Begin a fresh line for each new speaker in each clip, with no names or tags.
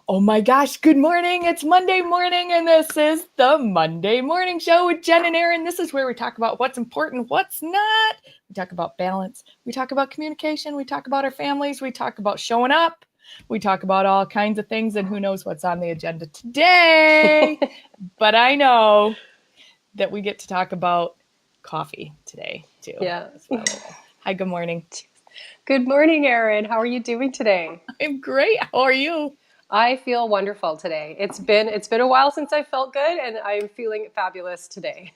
Oh my gosh, good morning. It's Monday morning, and this is the Monday Morning Show with Jen and Erin. This is where we talk about what's important, what's not. We talk about balance, we talk about communication, we talk about our families, we talk about showing up, we talk about all kinds of things, and who knows what's on the agenda today. But I know that we get to talk about coffee today, too.
Yeah.
That's what I know. Hi, good morning.
Good morning, Erin. How are you doing today?
I'm great. How are you?
I feel wonderful today. It's been a while since I felt good, and I'm feeling fabulous today.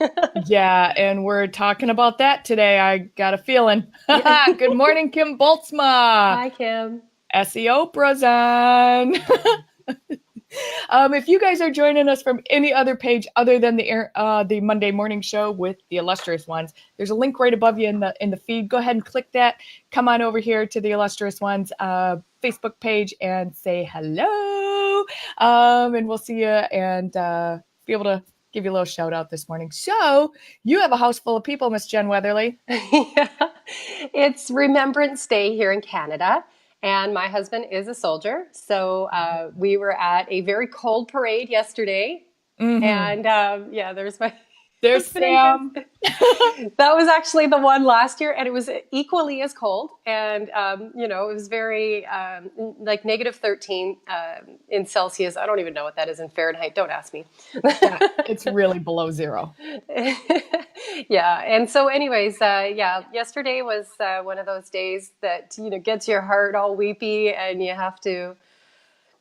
Yeah, and we're talking about that today. I got a feeling.
Yeah.
Good morning, Kim Boltzma.
Hi, Kim.
SEO Brazan. If you guys are joining us from any other page other than the Monday Morning Show with the illustrious ones, there's a link right above you in the feed. Go ahead and click that. Come on over here to the illustrious ones Facebook page and say hello. And we'll see you and be able to give you a little shout out this morning. So you have a house full of people, Miss Jen Weatherly.
Yeah. It's Remembrance Day here in Canada, and my husband is a soldier. So we were at a very cold parade yesterday,
Mm-hmm.
and yeah, there's my
There's
husband and kids.
Sam.
That was actually the one last year, and it was equally as cold. And it was very like -13 in Celsius. I don't even know what that is in Fahrenheit. Don't ask me.
Yeah, it's really below zero.
Yeah. And so, anyways, yeah, yesterday was one of those days that gets your heart all weepy, and you have to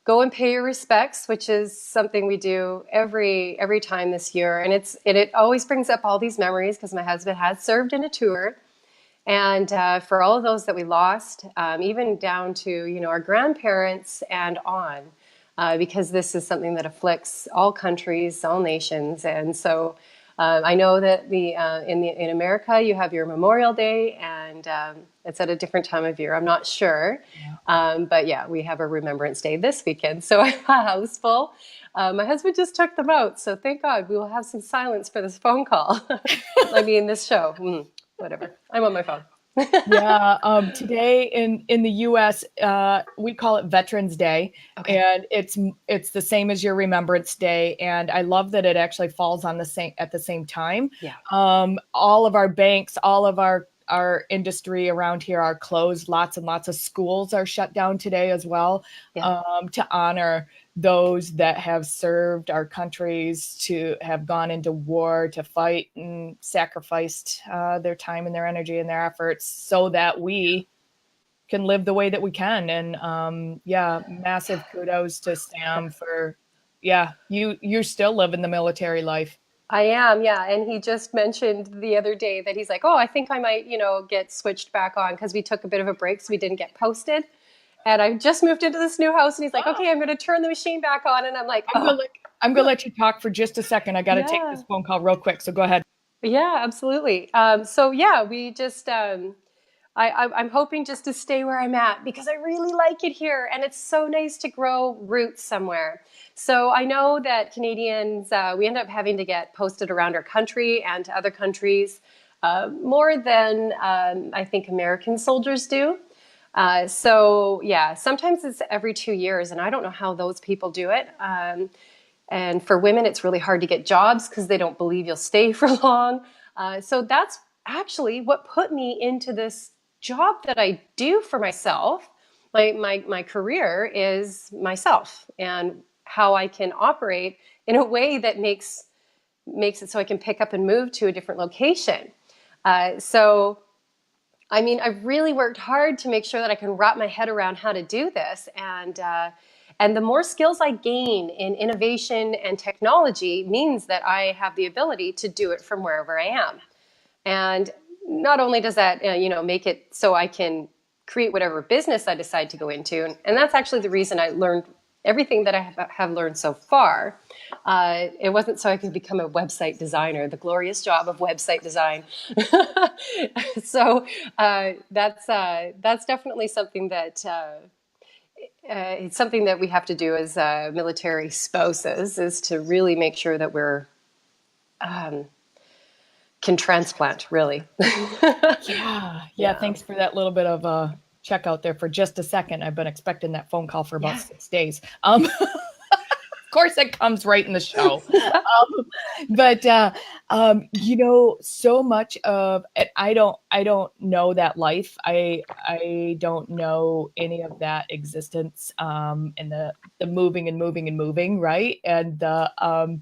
go and pay your respects, which is something we do every time this year. And it always brings up all these memories because my husband has served in a tour. And for all of those that we lost, even down to our grandparents and on, because this is something that afflicts all countries, all nations. And so I know that in America you have your Memorial Day, and it's at a different time of year. I'm not sure, but yeah, we have a Remembrance Day this weekend. So I have a house full. My husband just took them out, so thank God we will have some silence for this phone call. I mean, this show. Whatever. I'm on my phone.
Yeah, today in the U.S. We call it Veterans Day,
Okay.
and it's the same as your Remembrance Day, and I love that it actually falls on the same at the same time.
Yeah.
All of our banks, all of our industry around here are closed. Lots and lots of schools are shut down today as well,
Yeah.
to honor those that have served our countries, to have gone into war to fight and sacrificed their time and their energy and their efforts so that we can live the way that we can. And yeah, massive kudos to Sam for, yeah, you're still living the military life.
I am, yeah. And he just mentioned the other day that he's like, oh, I think I might, get switched back on because we took a bit of a break so we didn't get posted. And I just moved into this new house, and he's like,
Oh,
okay, I'm going to turn the machine back on. And I'm like,
I'm
oh,
gonna let, I'm gonna let you talk for just a second. I got to take
yeah,
this phone call real quick, so go ahead.
yeah, absolutely. So yeah, we just, I'm hoping just to stay where I'm at because I really like it here, and it's so nice to grow roots somewhere. So I know that Canadians, we end up having to get posted around our country and to other countries more than I think American soldiers do. So yeah, sometimes it's every 2 years, and I don't know how those people do it. And for women, it's really hard to get jobs because they don't believe you'll stay for long. So that's actually what put me into this job that I do for myself. My career is myself and how I can operate in a way that makes it so I can pick up and move to a different location. So I mean, I've really worked hard to make sure that I can wrap my head around how to do this. And the more skills I gain in innovation and technology means that I have the ability to do it from wherever I am. And not only does that, make it so I can create whatever business I decide to go into, and that's actually the reason I learned everything that I have learned so far. It wasn't so I could become a website designer, the glorious job of website design. So that's definitely something that it's something that we have to do as military spouses, is to really make sure that we're can transplant really.
Yeah, yeah.
Yeah.
Thanks for that little bit of check out there for just a second. I've been expecting that phone call for about
Yeah.
6 days. Of course, it comes right in the show. But so much of it, I don't know that life. I don't know any of that existence, and the moving and moving and moving, right? And the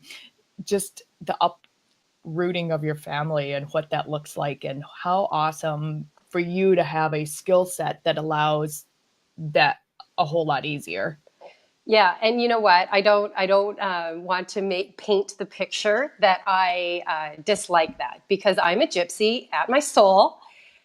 just the uprooting of your family and what that looks like, and how awesome for you to have a skill set that allows that a whole lot easier.
Yeah, and you know what? I don't want to paint the picture that I dislike that, because I'm a gypsy at my soul.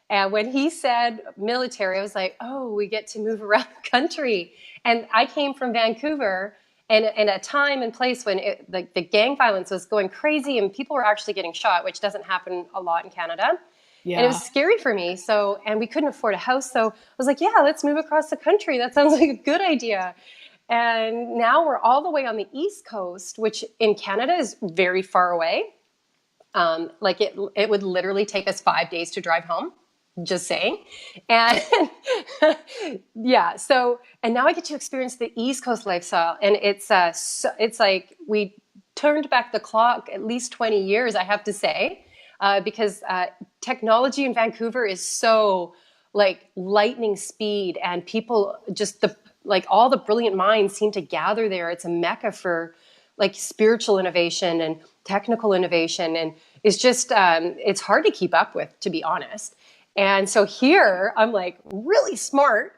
And when he said military, I was like, oh, we get to move around the country. And I came from Vancouver, and in a time and place when the gang violence was going crazy and people were actually getting shot, which doesn't happen a lot in Canada. And it
Yeah.
was scary for me. So, and we couldn't afford a house. So I was like, yeah, let's move across the country. That sounds like a good idea. And now we're all the way on the East Coast, which in Canada is very far away. Like it would literally take us 5 days to drive home. Just saying. And yeah, so, and now I get to experience the East Coast lifestyle. And it's like we turned back the clock at least 20 years, I have to say, because technology in Vancouver is so like lightning speed, and people just like all the brilliant minds seem to gather there. It's a mecca for like spiritual innovation and technical innovation. And it's just, it's hard to keep up with, to be honest. And so here I'm like really smart.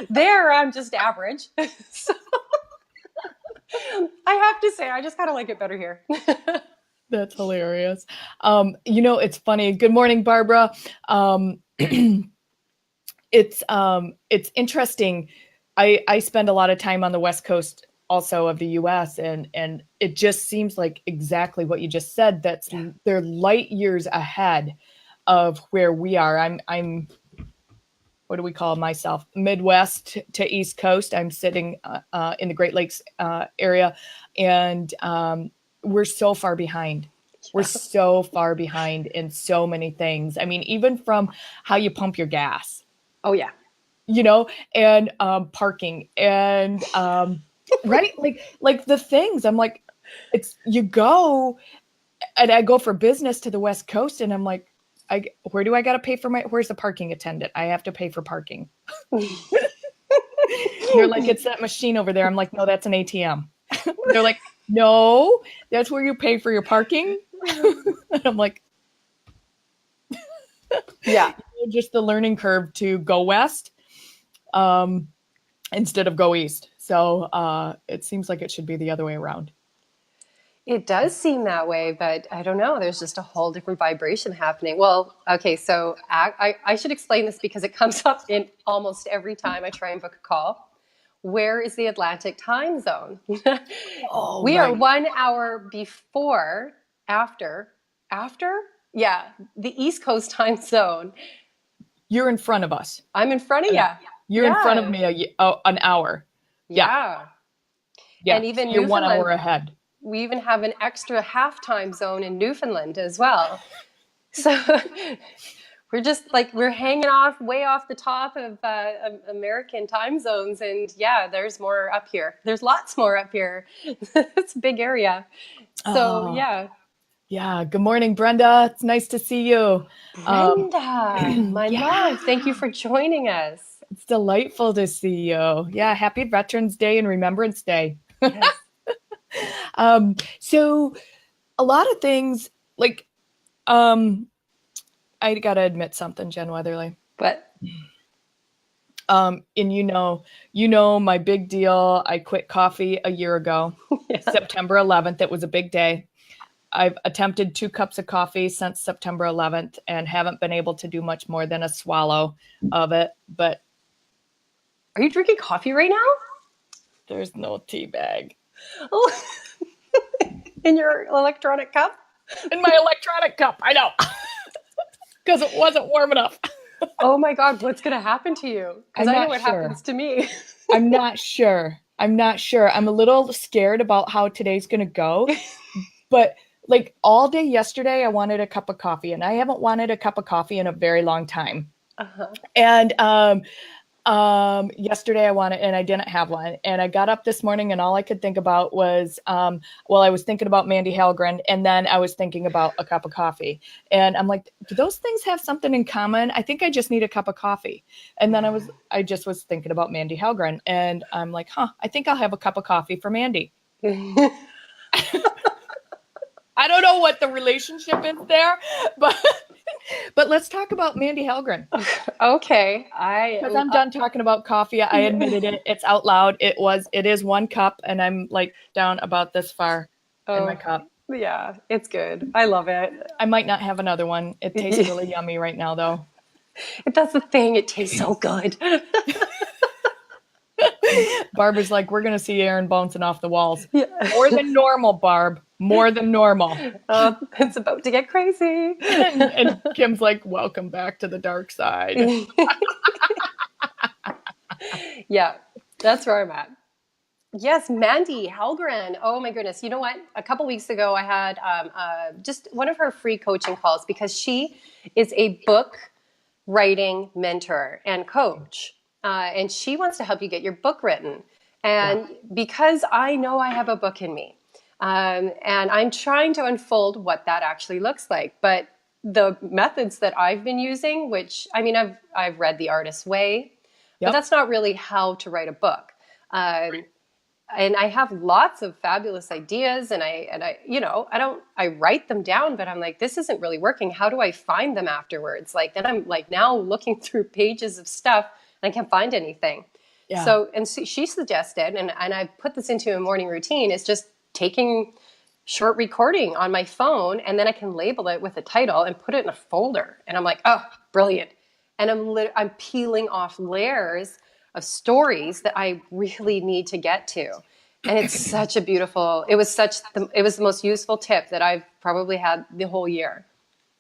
There I'm just average. So I have to say, I just kind of like it better here.
That's hilarious. It's funny. Good morning, Barbara. It's interesting. I spend a lot of time on the West Coast also of the US, and it just seems like exactly what you just said. They're light years ahead of where we are. I'm what do we call myself? Midwest to East Coast. I'm sitting in the Great Lakes area, and we're so far behind. We're so far behind in so many things. I mean, even from how you pump your gas,
Oh yeah.
and parking, and right, like the things. I'm like, it's you go, and I go for business to the West Coast, and I'm like, where do I got to pay for where's the parking attendant? I have to pay for parking. They're like, it's that machine over there. I'm like, no, that's an ATM. They're like, no, that's where you pay for your parking. And I'm like,
yeah,
just the learning curve to go west instead of go east. So it seems like it should be the other way around.
it does seem that way, but I don't know. There's just a whole different vibration happening. Well, okay, so I should explain this because it comes up in almost every time I try and book a call. Where is the Atlantic time zone?
Oh,
We are
right.
1 hour after, yeah, the East Coast time zone.
You're in front of us.
I'm in front of you.
You're in front of me an hour.
Yeah.
Yeah.
And even
You're 1 hour
Newfoundland,
ahead.
we even have an extra half time zone in Newfoundland as well. So we're just like, we're hanging way off the top of American time zones. And yeah, there's more up here. There's lots more up here. It's a big area. So yeah.
Yeah. Good morning, Brenda. It's nice to see you.
Brenda, my
Yeah.
love, thank you for joining us.
It's delightful to see you. Yeah. Happy Veterans Day and Remembrance Day.
Yes.
So a lot of things like, I gotta admit something, Jen Weatherly.
But
And you know my big deal. I quit coffee a year ago,
yeah.
September 11th. It was a big day. I've attempted 2 cups of coffee since September 11th and haven't been able to do much more than a swallow of it. But
Are you drinking coffee right now?
there's no tea bag
Oh. In your electronic cup?
in my electronic cup. I know, because it wasn't warm enough.
Oh my God, what's going to happen to you? Because I know what happens to me.
I'm not sure. I'm a little scared about how today's going to go. But like all day yesterday, I wanted a cup of coffee, and I haven't wanted a cup of coffee in a very long time.
Uh-huh.
And yesterday I wanted, and I didn't have one. And I got up this morning and all I could think about was, well, I was thinking about Mandy Halgren, and then I was thinking about a cup of coffee. And I'm like, do those things have something in common? I think I just need a cup of coffee. And then I just was thinking about Mandy Halgren, and I'm like, I think I'll have a cup of coffee for Mandy. I don't know what the relationship is there, but but let's talk about Mandy Halgren.
Okay.
Because I'm done talking about coffee. I admitted it. It's out loud. It is one cup, and I'm like down about this far in my
Oh,
cup.
yeah, it's good. I love it.
I might not have another one. It tastes really yummy right now, though.
That's the thing. It tastes so good.
Barb is like, we're gonna see Erin bouncing off the walls.
Yeah.
More than normal, Barb. More than normal.
It's about to get crazy.
And Kim's like, welcome back to the dark side.
Yeah, that's where I'm at. Yes, Mandy Halgren. Oh my goodness. You know what? A couple weeks ago, I had just one of her free coaching calls because she is a book writing mentor and coach. And she wants to help you get your book written. And because I know I have a book in me, and I'm trying to unfold what that actually looks like. But the methods that I've been using, which I mean, I've read The Artist's Way, but that's not really how to write a book. And I have lots of fabulous ideas, and I I write them down, but I'm like, this isn't really working. How do I find them afterwards? Like then I'm like now looking through pages of stuff and I can't find anything.
Yeah.
So she suggested, and I put this into a morning routine, is just taking short recording on my phone, and then I can label it with a title and put it in a folder. And I'm like, oh, brilliant. And I'm peeling off layers of stories that I really need to get to. And it's such a beautiful, it was the most useful tip that I've probably had the whole year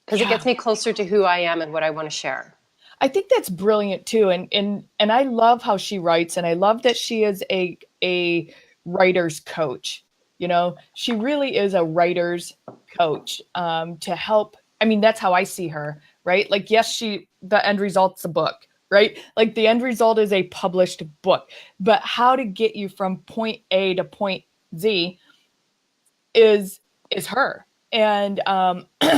because it gets me closer to who I am and what I want to share.
I think that's brilliant too. And I love how she writes, and I love that she is a writer's coach. You know, she really is a writer's coach to help. I mean, that's how I see her, right? Like, yes, the end result's a book, right? Like the end result is a published book, but how to get you from point A to point Z is her. And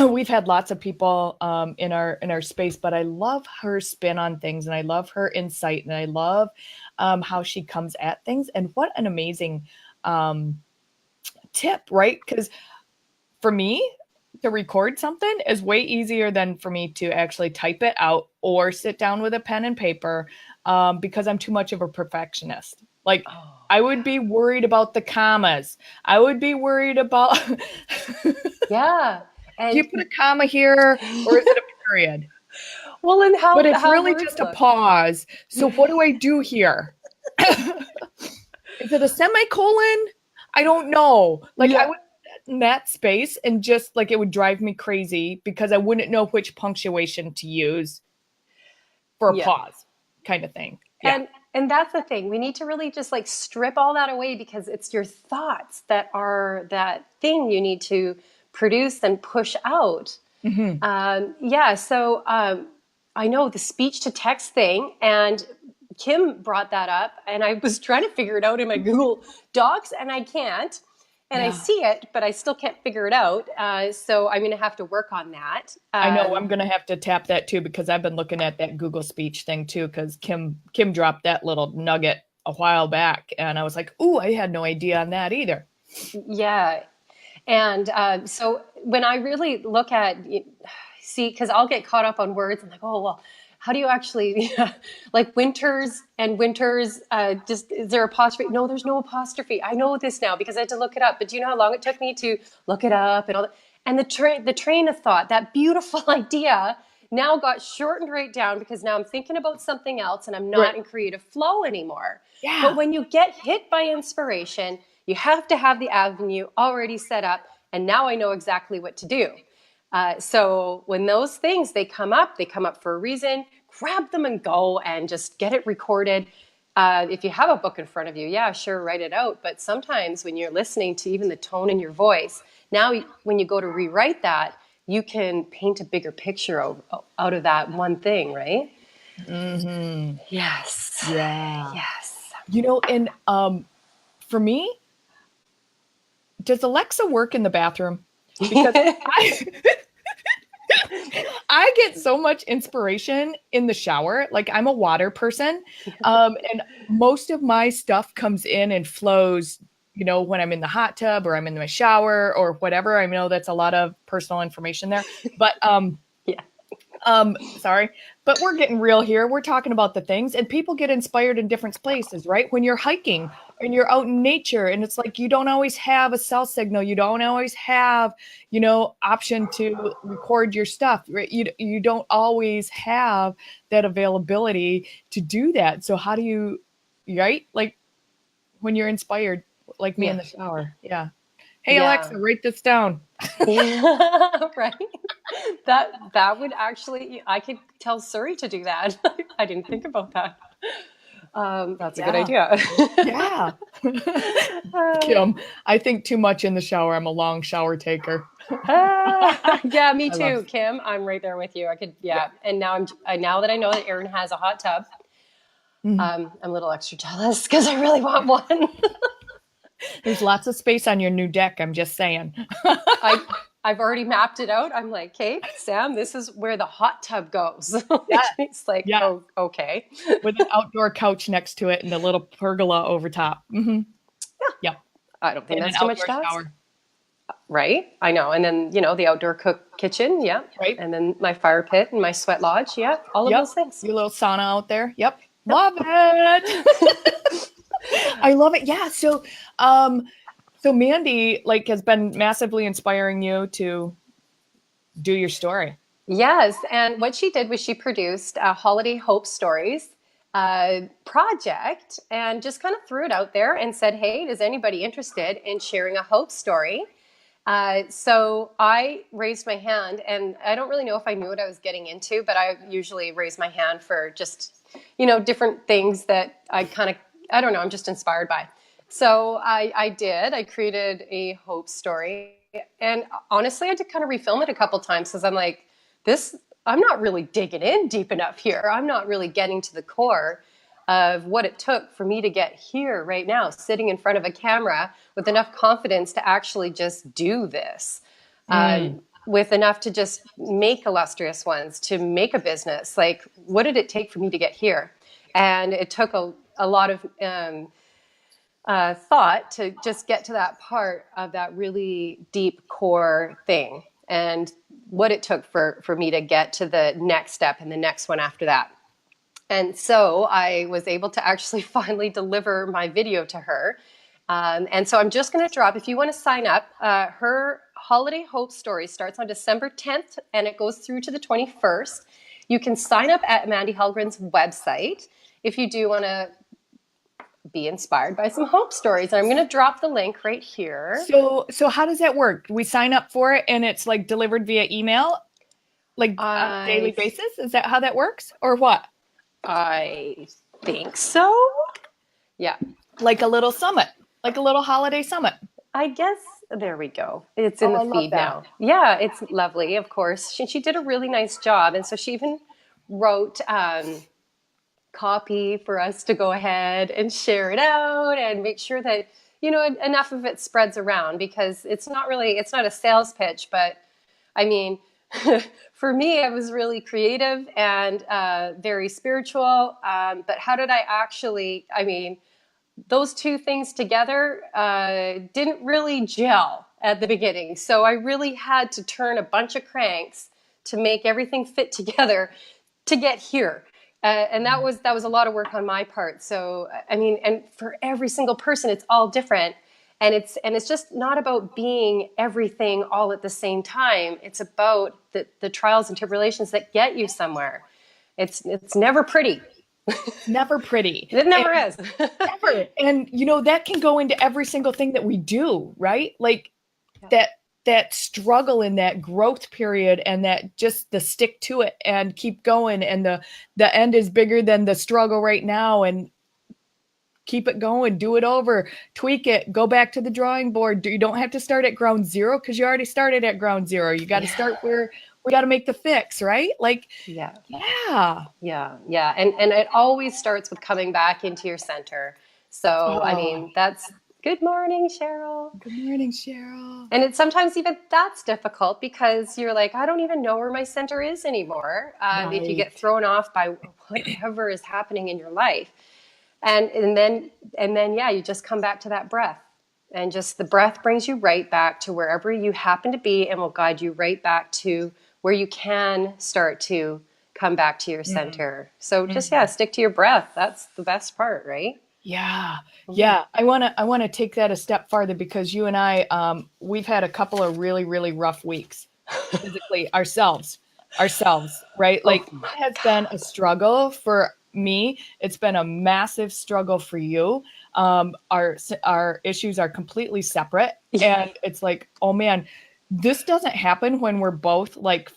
we've had lots of people in our space, but I love her spin on things, and I love her insight, and I love how she comes at things. And what an amazing tip, right? Because for me, to record something is way easier than for me to actually type it out or sit down with a pen and paper because I'm too much of a perfectionist. Like, I would be worried about the commas. I would be worried about.
Yeah.
Do you put a comma here, or is it a period?
Well, and
but it's really just a pause. So what do I do here? Is it a semicolon? I don't know. Like I would in that space, and just like it would drive me crazy because I wouldn't know which punctuation to use for a pause kind of thing. Yeah.
And that's the thing. We need to really just like strip all that away because it's your thoughts that are that thing you need to produce and push out. Mm-hmm. So I know the speech to text thing, and Kim brought that up, and I was trying to figure it out in my Google Docs, and I can't. And I see it, but I still can't figure it out. So I'm going to have to work on that.
I know I'm going to have to tap that too, because I've been looking at that Google speech thing too, because Kim dropped that little nugget a while back. And I was like, ooh, I had no idea on that either.
Yeah. And so when I really look at, because I'll get caught up on words. I'm like, oh, well, how do you actually, like winters, just, is there apostrophe? No, there's no apostrophe. I know this now because I had to look it up. But do you know how long it took me to look it up and all that? And the train of thought, that beautiful idea now got shortened right down because now I'm thinking about something else and I'm not in creative flow anymore. Yeah. But when you get hit by inspiration, you have to have the avenue already set up. And now I know exactly what to do. So when those things, they come up for a reason, grab them and go and just get it recorded. If you have a book in front of you, yeah, sure, write it out. But sometimes when you're listening to even the tone in your voice, now when you go to rewrite that, you can paint a bigger picture out of that one thing, right?
Mm-hmm.
Yes.
Yeah.
Yes.
And for me, does Alexa work in the bathroom? Because I I get so much inspiration in the shower. Like I'm a water person. And most of my stuff comes in and flows, when I'm in the hot tub or I'm in my shower or whatever. I know that's a lot of personal information there, but
Yeah.
sorry, but we're getting real here. We're talking about the things, and people get inspired in different places, right? When you're hiking and you're out in nature, and it's like you don't always have a cell signal, you don't always have, option to record your stuff, right? You don't always have that availability to do that. So how do you, right? Like when you're inspired, like me in
Yeah.
the shower, yeah. Hey
Yeah.
Alexa, write this down.
Yeah. Right. That would actually, I could tell Suri to do that. I didn't think about that. That's a good
Yeah,
idea.
yeah. Kim, I think too much in the shower. I'm a long shower taker.
Yeah, me
I love,
too, Kim. I'm right there with you. I could,
yeah.
yeah. And now now that I know that Erin has a hot tub,
Mhm.
I'm a little extra jealous because I really want one.
There's lots of space on your new deck. I'm just saying.
I I've already mapped it out. I'm like, okay, Sam, this is where the hot tub goes.
Yeah,
It's like,
yeah.
oh, okay.
With an outdoor couch next to it and a little pergola over top. Yep.
I don't think
And an
that's too much
outdoor
to ask.
shower,
Right? I know. And then, the outdoor kitchen, yeah.
right?
And then my fire pit and my sweat lodge, yeah. All of
Yep.
those things.
Your little sauna out there. Yep.
Yep.
Love it. I love it. Yeah. So Mandy has been massively inspiring you to do your story.
Yes, and what she did was she produced a Holiday Hope Stories project and just kind of threw it out there and said, hey, is anybody interested in sharing a hope story? So I raised my hand, and I don't really know if I knew what I was getting into, but I usually raise my hand for just, different things that I don't know, I'm just inspired by. So I did. I created a hope story. And honestly, I had to kind of refilm it a couple times because I'm like, this, I'm not really digging in deep enough here. I'm not really getting to the core of what it took for me to get here right now, sitting in front of a camera with enough confidence to actually just do this, with enough to just make illustrious ones, to make a business. Like, what did it take for me to get here? And it took a lot of thought to just get to that part of that really deep core thing and what it took for me to get to the next step and the next one after that. And so I was able to actually finally deliver my video to her. And so I'm just going to drop, if you want to sign up, her Holiday Hope Story starts on December 10th and it goes through to the 21st. You can sign up at Mandy Hellgren's website if you do want to be inspired by some hope stories. And I'm going to drop the link right here.
So how does that work? We sign up for it and it's delivered via email, on a daily basis? Is that how that works or what?
I think so. Yeah.
Like a little summit, like a little holiday summit.
I guess there we go. It's in the
I love
feed
that.
now. Yeah, it's lovely, of course. She did a really nice job. And so she even wrote copy for us to go ahead and share it out and make sure that, enough of it spreads around, because it's not a sales pitch, but I mean, for me, it was really creative and very spiritual. But how did I actually, those two things together didn't really gel at the beginning. So I really had to turn a bunch of cranks to make everything fit together to get here. And that was a lot of work on my part. So, and for every single person, it's all different. And it's just not about being everything all at the same time. It's about the trials and tribulations that get you somewhere. It's never pretty.
Never pretty.
It never is.
Never. And that can go into every single thing that we do, right? Like that struggle in that growth period, and that just the stick to it and keep going, and the end is bigger than the struggle right now, and keep it going, do it over, tweak it, go back to the drawing board. You don't have to start at ground zero because you already started at ground zero. You got to start we got to make the fix, right? Like,
Yeah.
yeah.
Yeah. And it always starts with coming back into your center. So, I
Oh,
mean, that's good morning, Cheryl.
good morning, Cheryl.
And it's sometimes even that's difficult because you're like, I don't even know where my center is anymore. If you get
Right.
thrown off by whatever is happening in your life, and then yeah, you just come back to that breath, and just the breath brings you right back to wherever you happen to be, and will guide you right back to where you can start to come back to your
Mm,
center. So just yeah,
mm.
stick to your breath. That's the best part, right?
Yeah.
Mhm.
Yeah. I want to take that a step farther because you and I, we've had a couple of really, really rough weeks physically ourselves, right?
Oh
Like
my
it has been a
God.
struggle for me. It's been a massive struggle for you. Our issues are completely separate. And it's like, oh man, this doesn't happen when we're both like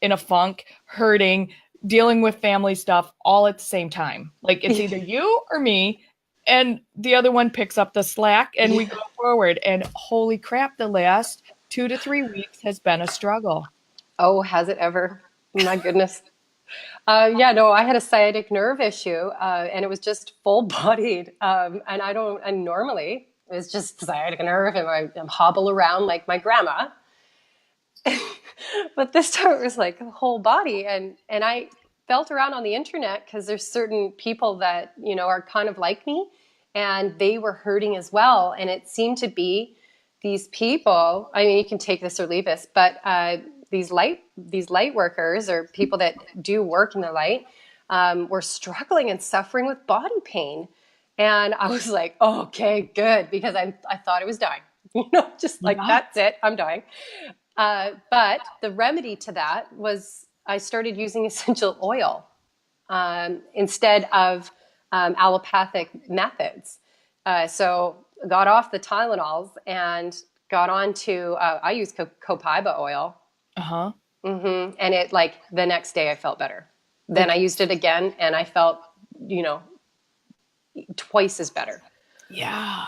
in a funk, hurting, dealing with family stuff all at the same time. Like it's either you or me, and the other one picks up the slack and we
Yeah.
go forward. And holy crap, the last 2 to 3 weeks has been a struggle.
Oh, has it ever? My goodness. Yeah, no, I had a sciatic nerve issue, and it was just full bodied. And I don't, and normally it's just sciatic nerve, and I'm hobble around like my grandma. But this time it was like the whole body, and I felt around on the internet because there's certain people that are kind of like me, and they were hurting as well, and it seemed to be these people. I mean, you can take this or leave this, but these light workers or people that do work in the light were struggling and suffering with body pain, and I was like, oh, okay, good, because I thought I was dying. Just like
Yeah.
that's it, I'm dying. But the remedy to that was I started using essential oil instead of allopathic methods. So got off the Tylenols and got on to I use copaiba oil,
Uh-huh.
and it like the next day I felt better. Then I
Okay.
used it again and I felt you know twice as better.
Yeah.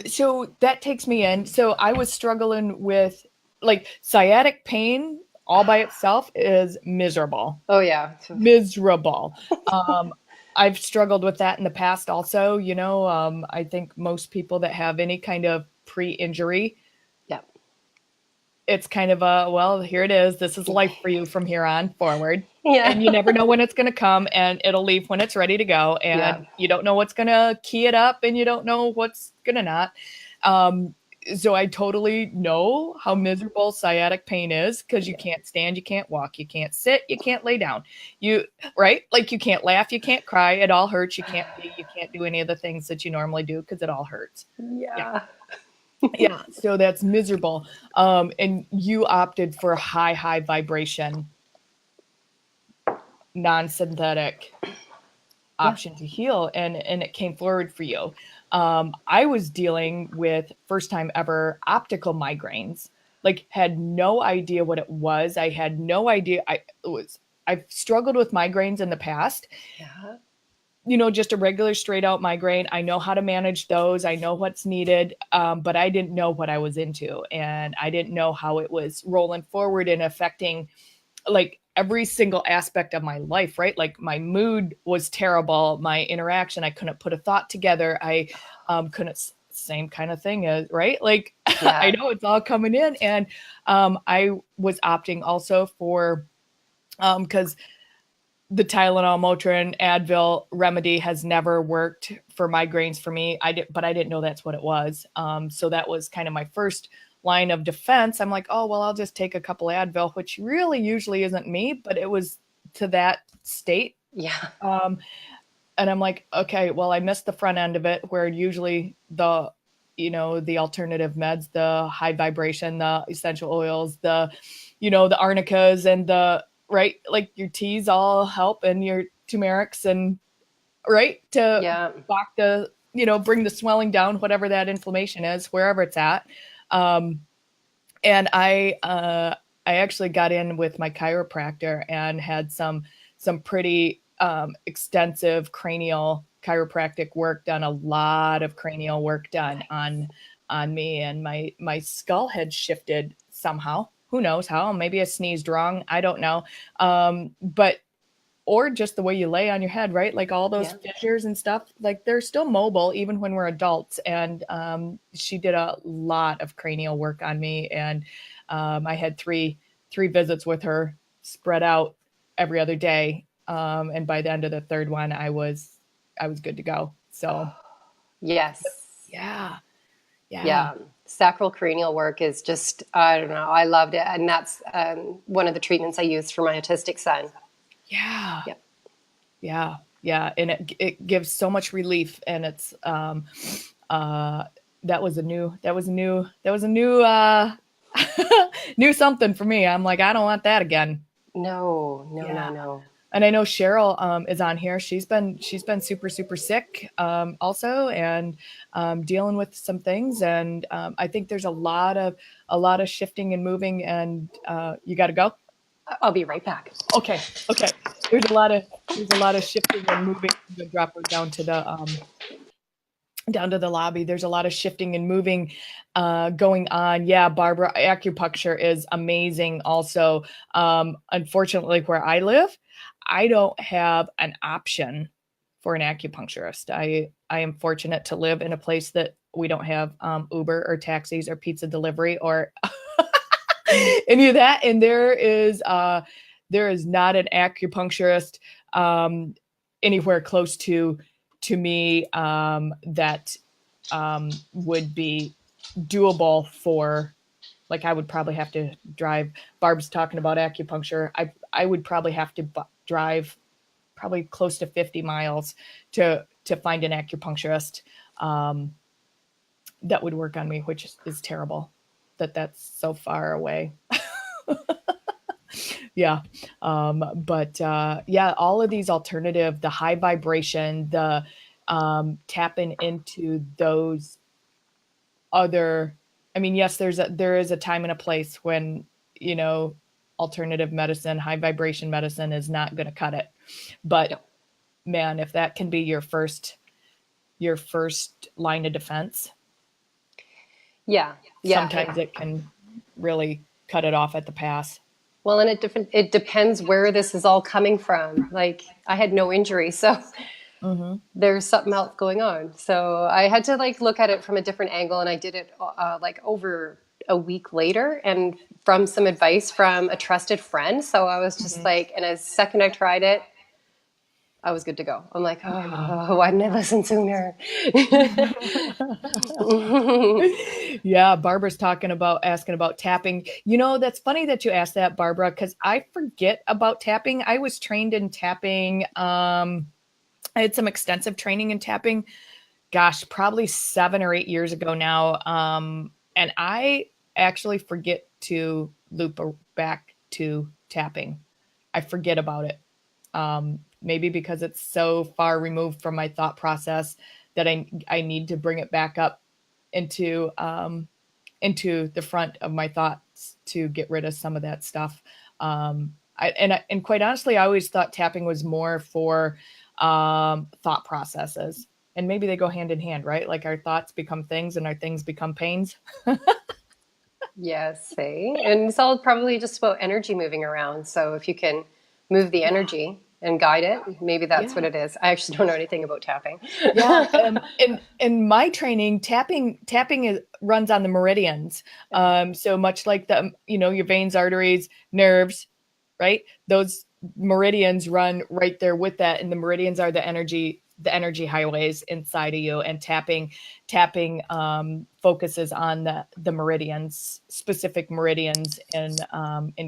So that takes me in. So I was struggling with like sciatic pain all by itself is miserable.
Oh yeah,
Miserable. Um, I've struggled with that in the past also. I think most people that have any kind of pre-injury,
yeah,
it's kind of a, well, here it is. This is life for you from here on forward.
yeah,
And you never know when it's going to come and it'll leave when it's ready to go.
yeah,
And you don't know what's going to key it up and you don't know what's going to not. Um, so I totally know how miserable sciatic pain is because you
yeah,
can't stand, you can't walk, you can't sit, you can't lay down. You, right? Like you can't laugh, you can't cry, it all hurts. You can't be, you can't do any of the things that you normally do because it all hurts. Yeah.
yeah.
Yeah. So that's miserable. And you opted for high, high vibration, non-synthetic
Yeah.
option to heal, and it came forward for you. I was dealing with first time ever optical migraines, like had no idea what it was. I had no idea. I've struggled with migraines in the past,
Yeah.
just a regular straight out migraine. I know how to manage those. I know what's needed, but I didn't know what I was into, and I didn't know how it was rolling forward and affecting like every single aspect of my life, right? Like my mood was terrible. My interaction, I couldn't put a thought together. I couldn't, same kind of thing as, right? Like I
Yeah.
know it's all coming in. And I was opting also for, because the Tylenol, Motrin, Advil remedy has never worked for migraines for me. But I didn't know that's what it was. So that was kind of my first line of defense. I'm like, oh well, I'll just take a couple Advil, which really usually isn't me, but it was to that state.
Yeah.
Um, and I'm like, okay, well, I missed the front end of it, where usually the alternative meds, the high vibration, the essential oils, the arnicas and the right, like your teas all help, and your turmerics and right to
Yeah.
block the, bring the swelling down, whatever that inflammation is, wherever it's at. Um, and I actually got in with my chiropractor and had some pretty extensive cranial chiropractic work done, a lot of cranial work done
Nice.
on me, and my skull had shifted somehow. Who knows how? Maybe I sneezed wrong. I don't know. But or just the way you lay on your head, right? Like all those
Yeah.
fissures and stuff, like they're still mobile even when we're adults. And she did a lot of cranial work on me, and I had three visits with her spread out every other day. And by the end of the third one, I was good to go. So
Yes.
yeah, yeah,
Yeah. Sacral cranial work is just, I don't know, I loved it. And that's one of the treatments I used for my autistic son.
yeah,
Yep.
yeah, yeah. And it gives so much relief, and it's uh that was a new new something for me. I'm like, I don't want that again.
No, no, no,
Yeah.
no.
And I know Cheryl is on here. She's been super super sick also, and dealing with some things. And I think there's a lot of shifting and moving. And you got to go.
I'll be right back.
Okay, okay. There's a lot of shifting and moving. I'm gonna drop her down to the lobby. There's a lot of shifting and moving going on. Yeah, Barbara, acupuncture is amazing also. Unfortunately, where I live, I don't have an option for an acupuncturist. I am fortunate to live in a place that we don't have Uber or taxis or pizza delivery or any of that. And there is not an acupuncturist um, anywhere close to me that would be doable for, like, I would probably have to drive. Barb's talking about acupuncture. I would probably have to drive probably close to 50 miles to find an acupuncturist that would work on me, which is terrible that that's so far away. Yeah. But yeah, all of these alternative, the high vibration, the tapping into those other, I mean, yes, there is a time and a place when, you know, alternative medicine, high vibration medicine is not going to cut it. But
No.
man, if that can be your first line of defense,
Yeah. Yeah.
sometimes it can really cut it off at the pass.
Well, and it depends where this is all coming from. Like I had no injury, so
Hmm.
there's something else going on. So I had to like look at it from a different angle, and I did it like over a week later, and from some advice from a trusted friend. So I was just
Hmm.
like, and a second I tried it, I was good to go. I'm like,
Yeah.
oh, why didn't I listen sooner?
Yeah, Barbara's asking about tapping. That's funny that you asked that, Barbara, because I forget about tapping. I was trained in tapping. I had some extensive training in tapping, gosh, probably 7 or 8 years ago now. And I actually forget to loop back to tapping. I forget about it. Maybe because it's so far removed from my thought process that I need to bring it back up into the front of my thoughts to get rid of some of that stuff. And quite honestly, I always thought tapping was more for thought processes, and maybe they go hand in hand, right? Like our thoughts become things, and our things become pains.
Yes, see, and it's all probably just about energy moving around. So if you can move the
Yeah,
energy and guide it, maybe that's what
yeah.
it is. I actually don't know anything about tapping.
Yeah, in my training, runs on the meridians. So much like your veins, arteries, nerves, right? Those meridians run right there with that, and the meridians are the energy highways inside of you. And tapping focuses on the meridians, specific meridians, and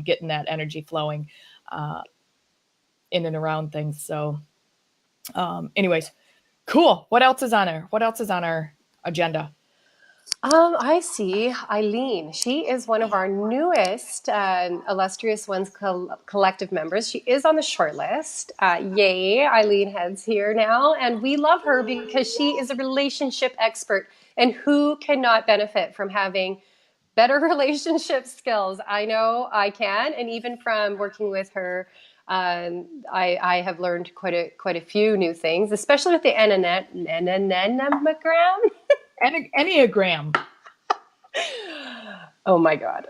getting that energy flowing uh, in and around things. So, anyways. Cool. What else is on our agenda?
I see Eileen. She is one of our newest illustrious ones collective members. She is on the short list. Yay, Eileen Head's here now. And we love her because she is a relationship expert. And who cannot benefit from having better relationship skills? I know I can. And even from working with her, I have learned quite a few new things, especially with the enneagram.
Enneagram.
Oh my God.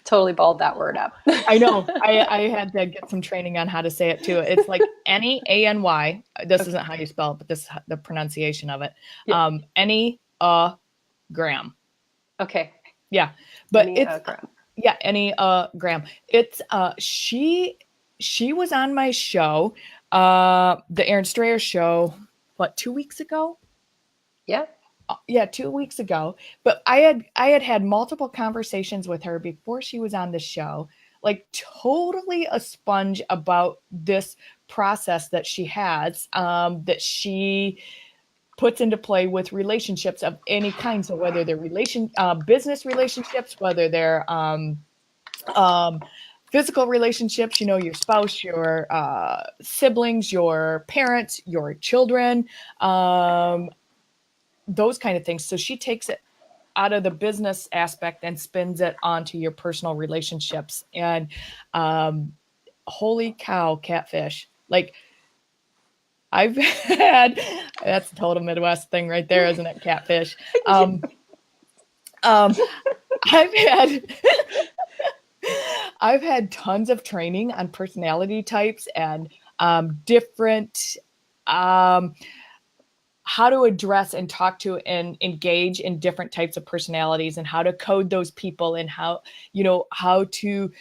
totally balled that word up.
I know. I had to get some training on how to say it too. It's like any A-N-Y. This
Okay.
isn't how you spell it, but this is the pronunciation of it.
Yeah.
Any gram.
Okay.
Yeah. But
Any
it's
gram.
yeah, any gram. It's she was on my show, the Erin Strayer show, what, 2 weeks ago?
Yeah.
Yeah, 2 weeks ago. But I had multiple conversations with her before she was on the show, like totally a sponge about this process that she has, that she puts into play with relationships of any kind. So whether they're business relationships, whether they're um, physical relationships, your spouse, your siblings, your parents, your children, those kind of things. So she takes it out of the business aspect and spins it onto your personal relationships. And um, holy cow, catfish! Like I've had, that's a total Midwest thing right there, isn't it? Catfish. Um, um, I've had I've had tons of training on personality types and different um, how to address and talk to and engage in different types of personalities and how to code those people and how to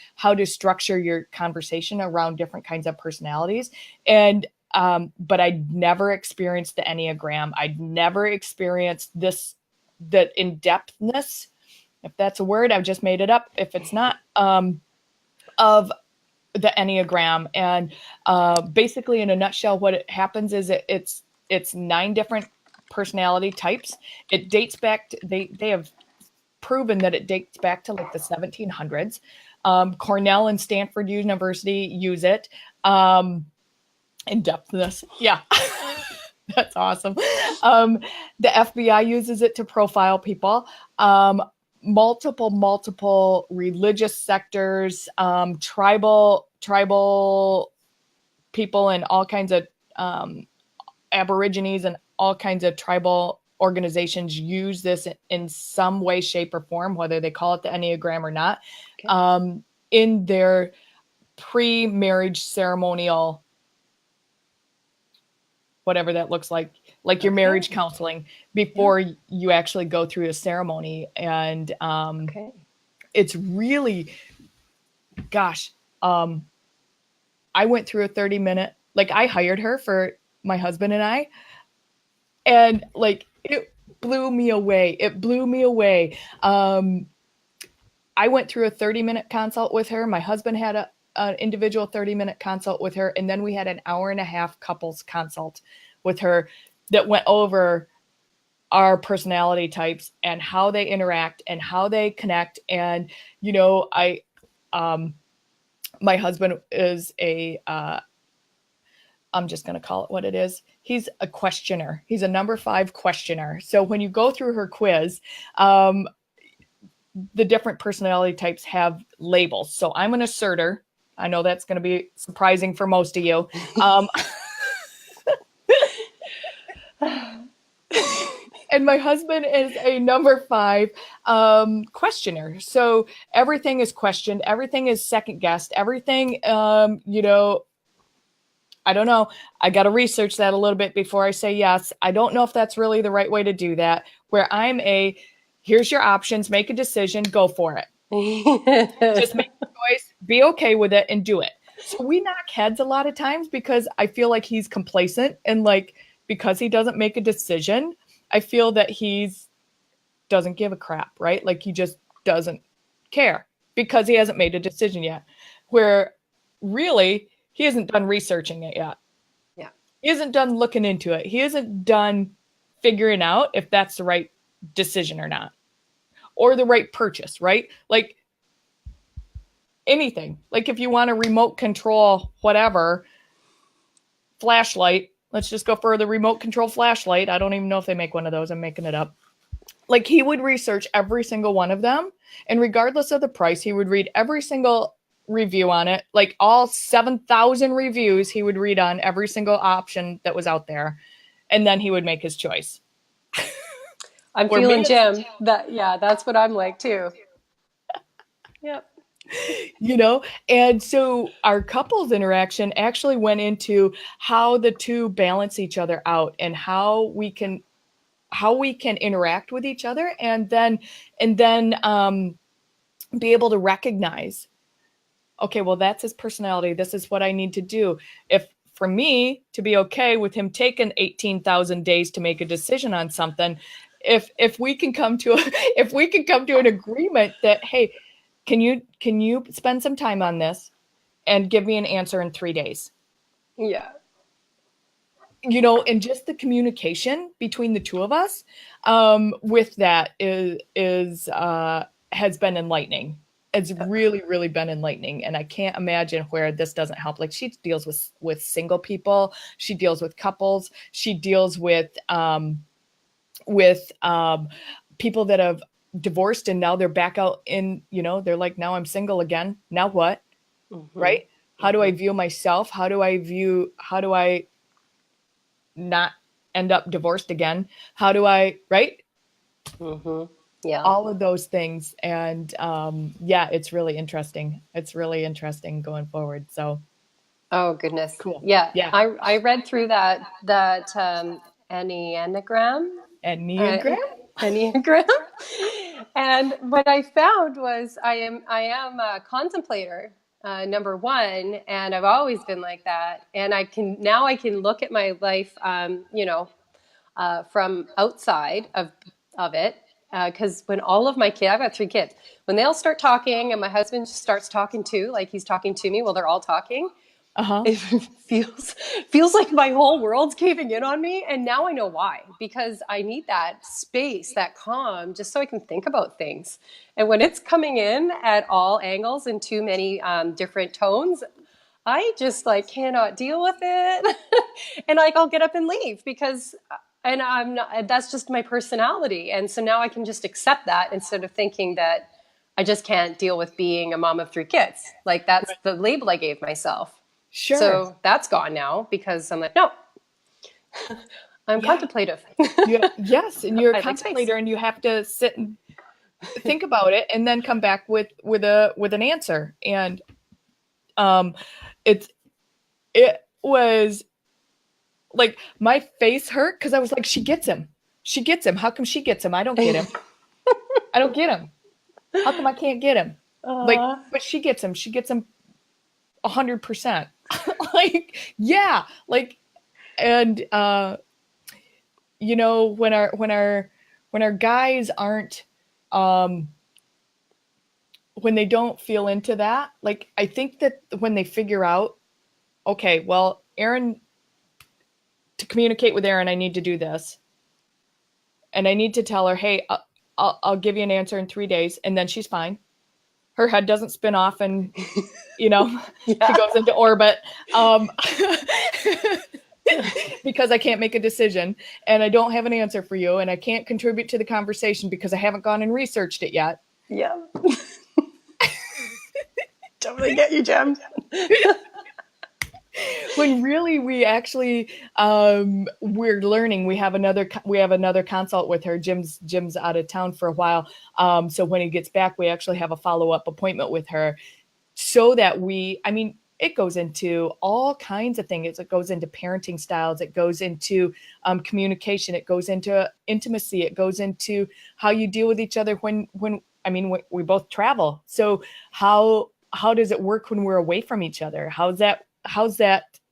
structure your conversation around different kinds of personalities. And but I'd never experienced the Enneagram. I'd never experienced the in-depthness, if that's a word. I've just made it up if it's not, of the Enneagram. And basically, in a nutshell, what it happens is it's 9 different personality types. It dates back to, they have proven that it dates back to like the 1700s. Cornell and Stanford University use it. In depthness, yeah. That's awesome. The FBI uses it to profile people. Multiple religious sectors, tribal people, and all kinds of Aborigines and all kinds of tribal organizations use this in some way, shape, or form, whether they call it the Enneagram or not,
Okay.
in their pre-marriage ceremonial, whatever that looks like your marriage
Okay.
counseling
Yeah.
before you actually go through a ceremony. And
Okay.
it's really, gosh, I went through a 30-minute, like I hired her for my husband and I, and like it blew me away. It blew me away. I went through a 30-minute consult with her. My husband had an individual 30-minute consult with her. And then we had an hour and a half couples consult with her that went over our personality types and how they interact and how they connect. And, my husband is I'm just going to call it what it is. He's a questioner. He's a number 5 questioner. So when you go through her quiz, the different personality types have labels. So I'm an asserter. I know that's going to be surprising for most of you. And my husband is a number 5 questioner. So everything is questioned. Everything is second guessed. Everything, I don't know. I got to research that a little bit before I say yes. I don't know if that's really the right way to do that. Where here's your options, make a decision, go for it. Just make a choice, be okay with it, and do it. So we knock heads a lot of times because I feel like he's complacent, and like because he doesn't make a decision, I feel that he's doesn't give a crap, right? Like he just doesn't care because he hasn't made a decision yet. Where really he hasn't done researching it yet.
Yeah.
He hasn't done looking into it. He hasn't done figuring out if that's the right decision or not, or the right purchase, right? Like anything. Like if you want to remote control whatever flashlight, let's just go for the remote control flashlight. I don't even know if they make one of those. I'm making it up. Like he would research every single one of them, and regardless of the price, he would read every single review on it. Like all 7,000 reviews he would read on every single option that was out there, and then he would make his choice.
I'm
Where me,
feeling Jim. That's what I'm like too. Yep.
you know? And so our couples interaction actually went into how the two balance each other out and how we can interact with each other, and then be able to recognize, okay, well, that's his personality. This is what I need to do. If for me to be okay with him taking 18,000 days to make a decision on something, if we can come to if we can come to an agreement that, hey, can you spend some time on this and give me an answer in 3 days?
Yeah.
And just the communication between the two of us, with that is has been enlightening. It's really, really been enlightening, and I can't imagine where this doesn't help. Like, she deals with single people, she deals with couples, she deals with people that have divorced and now they're back out in, they're like, now I'm single again. Now what?
Hmm.
Right? How do I view myself? How do I not end up divorced again? How do I, right?
Hmm. Yeah.
All of those things. And yeah, it's really interesting. It's really interesting going forward. So
Oh goodness.
cool.
Yeah.
Yeah.
I read through that Enneagram, uh,
Enneagram?
Enneagram, and what I found was I am a contemplator, number one, and I've always been like that. And I can look at my life, from outside of it. Because when all of my kids, I've got three kids, when they all start talking and my husband starts talking too, like he's talking to me while they're all talking,
Uh-huh.
it feels like my whole world's caving in on me. And now I know why, because I need that space, that calm, just so I can think about things. And when it's coming in at all angles and too many different tones, I just like cannot deal with it. And like I'll get up and leave because and I'm not, that's just my personality. And so now I can just accept that instead of thinking that I just can't deal with being a mom of three kids. Like that's
Right.
the label I gave myself.
Sure.
So that's gone now because I'm like, no, I'm
Yeah.
contemplative.
Yes, and you're a
I like space.
contemplator and you have to sit and think about it and then come back with an answer. And um it's it was like my face hurt because I was like, she gets him. She gets him. How come she gets him? I don't get him. I don't get him. How come I can't get him? Like,
uh,
but she gets him. She gets him 100%. Like, yeah. Like, and when our guys aren't, um when they don't feel into that, like, I think that when they figure out, okay, well, Erin, to communicate with Erin, I need to do this. And I need to tell her, hey, I'll give you an answer in 3 days. And then she's fine. Her head doesn't spin off and, she
yeah.
goes into orbit, um, because I can't make a decision and I don't have an answer for you and I can't contribute to the conversation because I haven't gone and researched it yet.
Yeah. Totally get you, Jem.
When really we actually, we're learning. We have another consult with her. Jim's out of town for a while, so when he gets back we actually have a follow-up appointment with her, so that it goes into all kinds of things. It goes into parenting styles, it goes into communication, it goes into intimacy, it goes into how you deal with each other when we both travel. So how does it work when we're away from each other? How's that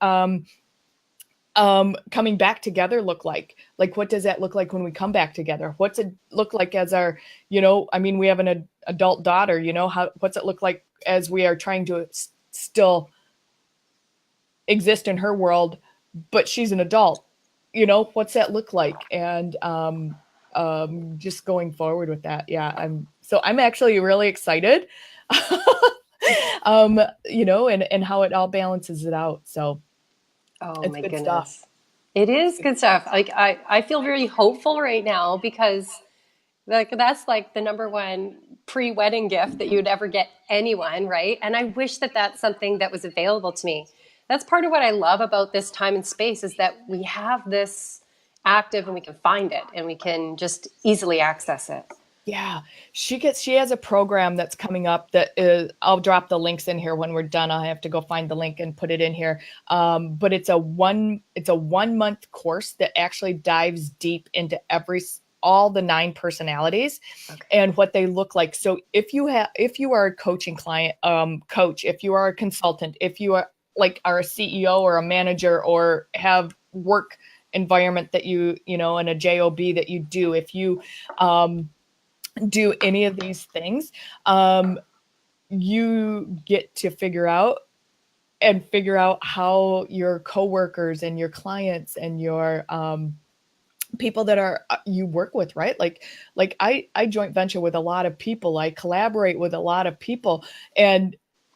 coming back together look like? Like, what does that look like when we come back together? What's it look like as our, we have an adult daughter, what's it look like as we are trying to still exist in her world, but she's an adult, what's that look like? And just going forward with that. Yeah. I'm actually really excited, and how it all balances it out. So
Oh
it's
my
good stuff.
goodness. It is good stuff. Like I feel very hopeful right now because like that's like the number one pre-wedding gift that you'd ever get anyone, right? And I wish that that's something that was available to me. That's part of what I love about this time and space is that we have this active and we can find it and we can just easily access it.
Yeah, she has a program that's coming up that is, I'll drop the links in here when we're done. I have to go find the link and put it in here. But it's a 1 month course that actually dives deep into all the 9 personalities
Okay.
and what they look like. So if you are a coaching client, coach, if you are a consultant, if you are a CEO or a manager or have work environment that you know, in a job that you do, if you do any of these things, um, you get to figure out how your coworkers and your clients and your people that are you work with, right? Like I joint venture with a lot of people. I collaborate with a lot of people, and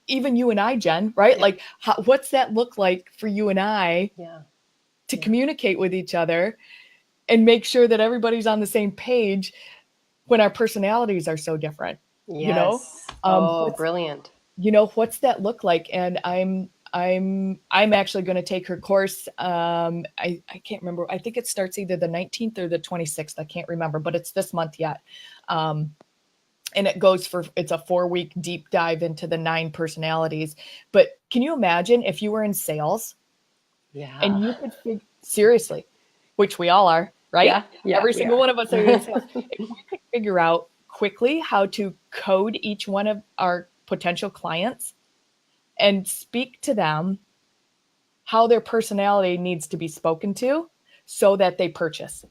even you and I, Jen, right?
Yeah.
Like, what's that look like for you and I
Yeah.
to
Yeah.
communicate with each other and make sure that everybody's on the same page when our personalities are so different, you know?
Yes. Oh,
What's
brilliant.
what's that look like? And I'm actually going to take her course. I can't remember. I think it starts either the 19th or the 26th. I can't remember, but it's this month yet. Um, and it's a 4 week deep dive into the 9 personalities. But can you imagine if you were in sales and
Yeah.
you could seriously, which we all are, right?
Yeah. Yeah,
Every
we
single
are.
one of us are in sales. If we could figure out quickly how to code each one of our potential clients and speak to them how their personality needs to be spoken to so that they purchase.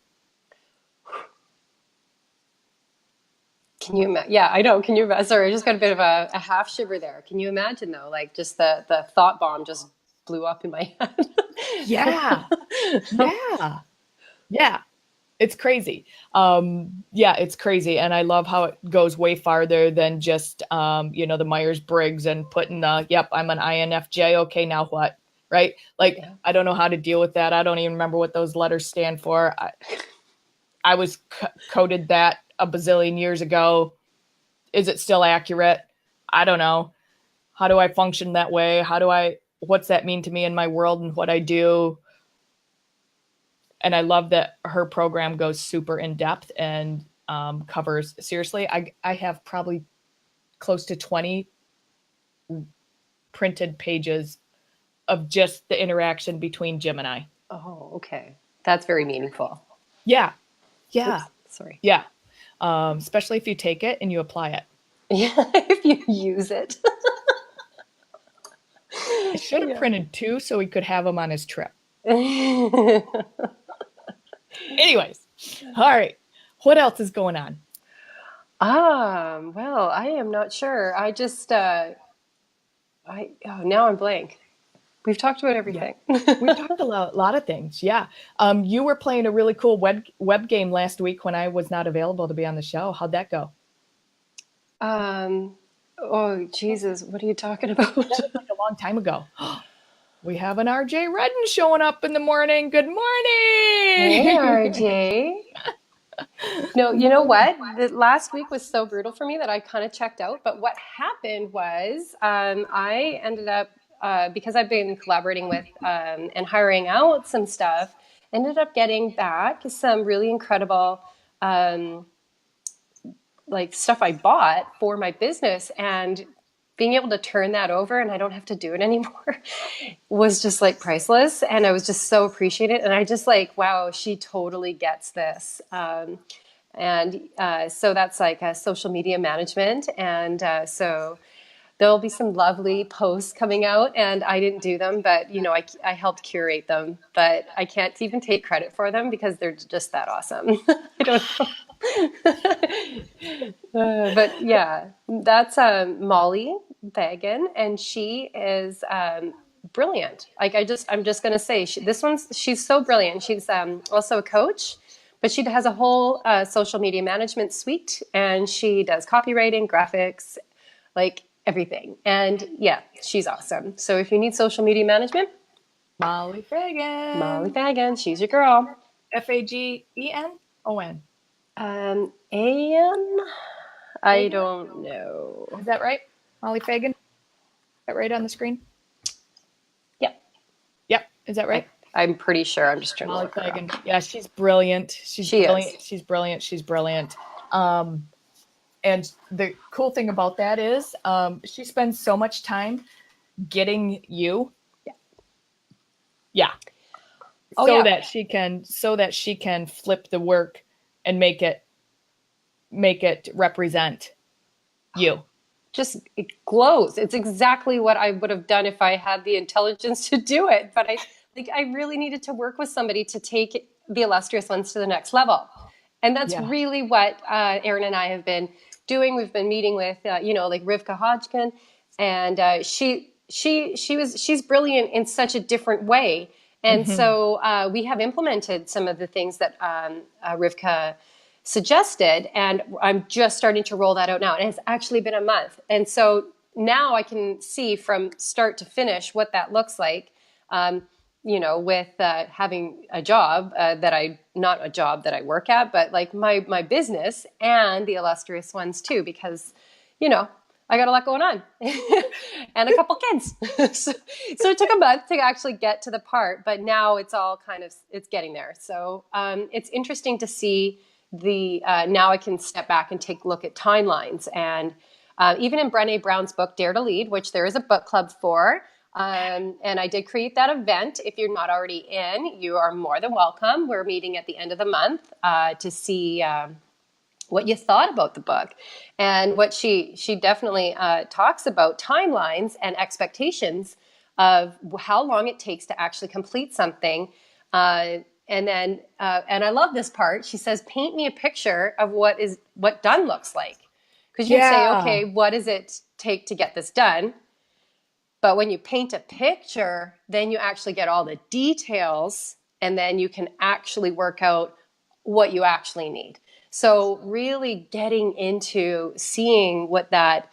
Can you imagine? Yeah, I know. Can you imagine? Sorry, I just got a bit of a half shiver there. Can you imagine though? Like just the thought bomb just blew up in my head.
Yeah. Yeah. Yeah. It's crazy. Yeah, it's crazy. And I love how it goes way farther than just, the Myers Briggs and putting yep, I'm an INFJ. Okay, now what? Right? Like,
Yeah.
I don't know how to deal with that. I don't even remember what those letters stand for. I was coded that a bazillion years ago. Is it still accurate? I don't know. How do I function that way? What's that mean to me in my world and what I do? And I love that her program goes super in depth and covers seriously. I have probably close to 20 printed pages of just the interaction between Jim and I.
Oh, okay. That's very meaningful.
Yeah, yeah,
Oops, sorry.
yeah. Especially if you take it and you apply it.
Yeah, if you use it.
I should have
Yeah.
printed two so he could have them on his trip. Anyways, all right. What else is going on?
Well, I am not sure. I just now I'm blank. We've talked about
Yeah.
everything.
We've talked a lot of things. Yeah. You were playing a really cool web game last week when I was not available to be on the show. How'd that go?
Um, oh Jesus, what are you talking about?
That was like a long time ago. We have an RJ Redden showing up in the morning. Good
Hey,
morning.
RJ. No, you know what? The last week was so brutal for me that I kind of checked out. But what happened was I ended up, because I've been collaborating with and hiring out some stuff, ended up getting back some really incredible um, like stuff I bought for my business, and being able to turn that over and I don't have to do it anymore was just like priceless. And I was just so appreciated. And I just like, wow, she totally gets this. And so that's like a social media management. And so there'll be some lovely posts coming out, and I didn't do them, but I helped curate them, but I can't even take credit for them because they're just that awesome. I don't know. But yeah, that's Molly Bagan, and she is brilliant. Like I'm just gonna say, she's so brilliant. She's also a coach, but she has a whole social media management suite, and she does copywriting, graphics, like everything. And yeah, she's awesome. So if you need social media management,
Molly
Molly
Fagan.
Bagan, she's your girl.
Fagenon.
Ann, I
Fagan?
don't know.
Is that right? Molly Fagan? Is that right on the screen?
Yeah,
Yep. Is that right?
I'm pretty sure. I'm just trying to
Molly
look her
Fagan.
up.
Yeah, she's brilliant. She's
She is.
brilliant. She's brilliant. She's brilliant. And the cool thing about that is she spends so much time getting you. Yeah.
Oh
So
yeah.
that she can flip the work and make it represent you.
Just it glows. It's exactly what I would have done if I had the intelligence to do it. But I really needed to work with somebody to take the illustrious ones to the next level. And that's
Yeah.
really what Erin and I have been doing. We've been meeting with, like Rivka Hodgkin, and she's brilliant in such a different way. And
Mm-hmm.
so we have implemented some of the things that Rivka suggested, and I'm just starting to roll that out now. And it's actually been a month, and so now I can see from start to finish what that looks like. With having a job not a job that I work at, but like my business and the illustrious ones too, because, I got a lot going on and a couple kids. so it took a month to actually get to the part, but now it's all it's getting there. So it's interesting to see now I can step back and take a look at timelines. And even in Brené Brown's book, Dare to Lead, which there is a book club for, and I did create that event. If you're not already in, you are more than welcome. We're meeting at the end of the month to see what you thought about the book. And what she definitely talks about timelines and expectations of how long it takes to actually complete something. And I love this part. She says, paint me a picture of what done looks like. Because you can say,
Yeah.
okay, what does it take to get this done? But when you paint a picture, then you actually get all the details, and then you can actually work out what you actually need. So really getting into seeing what that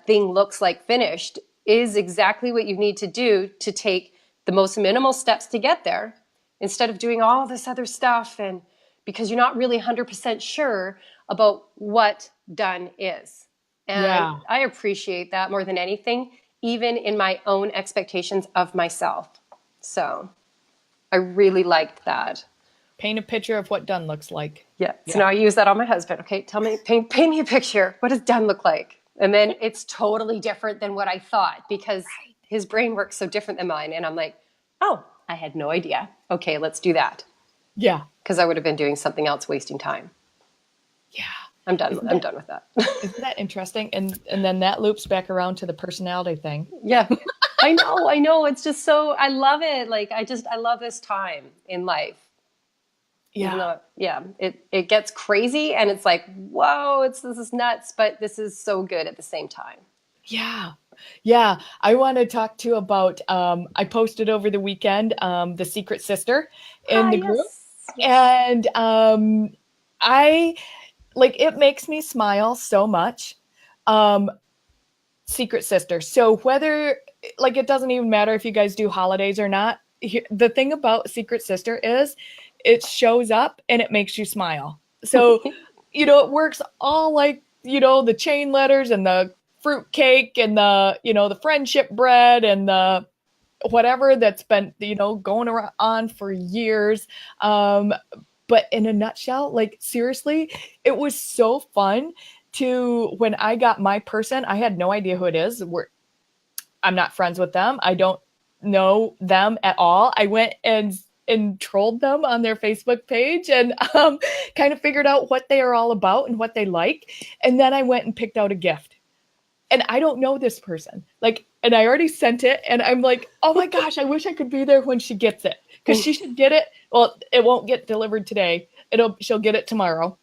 thing looks like finished is exactly what you need to do to take the most minimal steps to get there, instead of doing all this other stuff, and because you're not really 100% sure about what done is. And
Yeah.
I appreciate that more than anything, even in my own expectations of myself. So I really liked that.
Paint a picture of what done looks like.
Yeah. So
Yeah.
now I use that on my husband. Okay, paint me a picture. What does done look like? And then it's totally different than what I thought, because his brain works so different than mine. And I'm like, oh, I had no idea. Okay, let's do that.
Yeah.
Because I would have been doing something else, wasting time.
Yeah.
I'm done.
Isn't
I'm
that
done with that.
isn't that interesting? And then that loops back around to the personality thing.
Yeah. I know. It's just so, I love it. Like, I love this time in life. Even
Yeah.
though, yeah, it gets crazy and it's like, whoa, this is nuts, but this is so good at the same time.
Yeah. Yeah. I want to talk to you about I posted over the weekend the Secret Sister in
Ah,
the group.
yes, yes.
And I like it makes me smile so much. Um Secret Sister. So whether like it doesn't even matter if you guys do holidays or not. The thing about Secret Sister is it shows up and it makes you smile. So, it works all like, the chain letters and the fruit cake and the friendship bread and the whatever that's been, going on for years. But in a nutshell, like seriously, it was so fun when I got my person, I had no idea who it is. I'm not friends with them. I don't know them at all. I went and trolled them on their Facebook page and kind of figured out what they are all about and what they like. And then I went and picked out a gift. And I don't know this person. Like, and I already sent it. And I'm like, oh my gosh, I wish I could be there when she gets it. Because she should get it. Well, it won't get delivered today. She'll get it tomorrow.